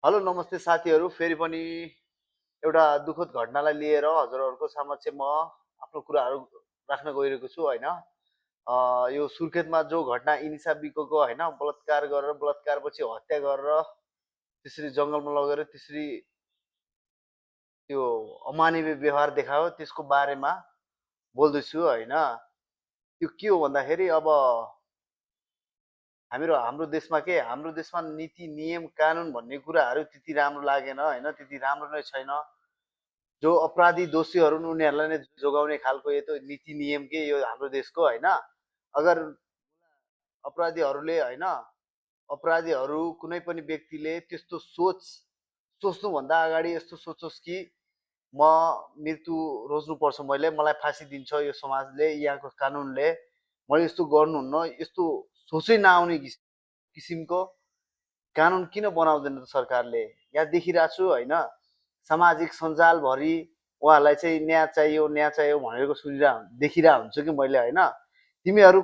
Hello नमस्ते साथीहरू, फेरि पनि एउटा दुःखद घटनालाई लिएर हजुरहरूको समक्ष म आफ्नो कुराहरू राख्न गइरहेको छु होइन। यो सुर्खेतमा जो घटना इनिसा बिकोको होइन, बलात्कार गरेर बलात्कारपछि हत्या गरेर त्यसरी जङ्गलमा लगेर त्यसरी त्यो अमानवीय व्यवहार देखायो त्यसको बारेमा बोल्दैछु होइन। त्यो के हो भन्दाखेरि अब हाम्रो देशमा नीति नियम कानुन भन्ने कुराहरू त्यति राम्रो लागेन होइन, त्यति राम्रो नै छैन। जो अपराधी दोषीहरू उनीहरूलाई नै जोगाउने खालको यो त नीति नियम के यो हाम्रो देशको होइन। अगर अपराधीहरूले होइन, अपराधीहरू कुनै पनि व्यक्तिले त्यस्तो सोच्नुभन्दा अगाडि यस्तो सोचोस् कि म मृत्यु रोज्नुपर्छ, मलाई फाँसी दिन्छ यो समाजले, यहाँको कानुनले, मैले यस्तो गर्नुहुन्न, यस्तो सोचै नआउने किसिमको कानुन किन बनाउँदैन त सरकारले। यहाँ देखिरहेको छु होइन, सामाजिक सञ्जालभरि उहाँहरूलाई चाहिँ न्याय चाहियो भनेको देखिरहेको हुन्छु कि मैले होइन। तिमीहरू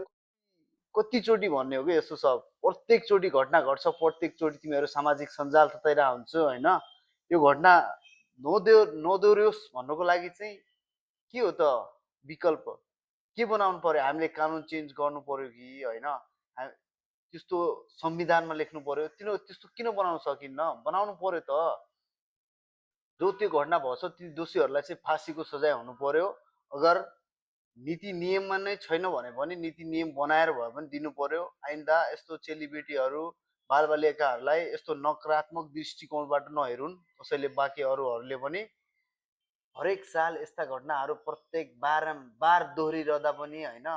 कतिचोटि भन्ने हो कि यस्तो सब प्रत्येकचोटि घटना घट्छ, प्रत्येकचोटि तिमीहरू सामाजिक सञ्जाल तताइरहेको हुन्छ होइन। यो घटना नदोहोरियोस् भन्नको लागि चाहिँ के हो त विकल्प, के बनाउनु पर्यो? हामीले कानुन चेन्ज गर्नु पर्यो कि होइन, त्यस्तो संविधानमा लेख्नु पर्यो? त्यस्तो किन बनाउन सकिन्न? बनाउनु पर्यो त। जो त्यो घटना भएछ ती दोषीहरूलाई चाहिँ फाँसीको सजाय हुनु पर्यो। अगर नीति नियममा नै छैन भने पनि नीति नियम बनाएर भए पनि दिनु पर्यो। आइन्दा यस्तो चेलीबेटीहरू बालबालिकाहरूलाई यस्तो नकारात्मक दृष्टिकोणबाट नहेरुन् कसैले, बाँकी अरूहरूले पनि। हरेक साल यस्ता घटनाहरू प्रत्येक बारम्बार दोहोरिरहँदा पनि होइन,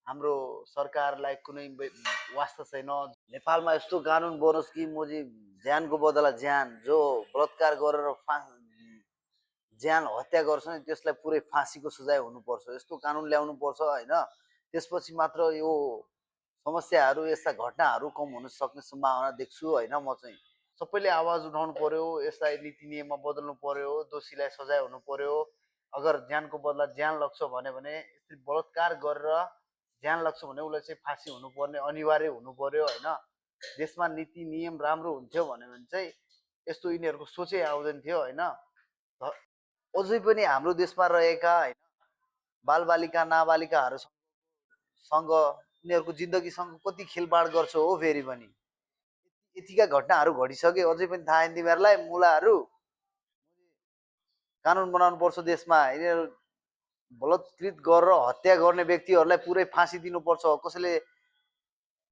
हाम्रो सरकारलाई कुनै वास्ता छैन। नेपालमा यस्तो कानुन बनोस् कि मोजी ज्यानको बदला ज्यान, जो बलात्कार गरेर ज्यान हत्या गर्छ नि त्यसलाई पुरै फाँसीको सजाय हुनुपर्छ, यस्तो कानुन ल्याउनु पर्छ होइन। त्यसपछि मात्र यो समस्याहरू, यस्ता घटनाहरू कम हुन सक्ने सम्भावना देख्छु होइन। म चाहिँ सबैले आवाज उठाउनु पर्यो, यसलाई नीति नियममा बदल्नु पर्यो, दोषीलाई सजाय हुनु पर्यो। अगर ज्यानको बदला ज्यान लाग्छ भने यसरी बलात्कार गरेर ज्यान लाग्छ भने उसलाई चाहिँ फाँसी हुनुपर्ने अनिवार्य हुनु पर्यो होइन। देशमा नीति नियम राम्रो हुन्थ्यो भने चाहिँ यस्तो यिनीहरूको सोचै आउँदैन थियो होइन। अझै पनि हाम्रो देशमा रहेका होइन बालबालिका नाबालिकाहरूसँग उनीहरूको जिन्दगीसँग कति खेलबाड गर्छ हो। फेरि पनि यतिका घटनाहरू घटिसके अझै पनि थाहा छैन तिमीहरूलाई? मुलाहरू कानुन बनाउनु पर्छ देशमा। यिनीहरू बलात्कृत गरेर हत्या गर्ने व्यक्तिहरूलाई पुरै फाँसी दिनुपर्छ। कसैले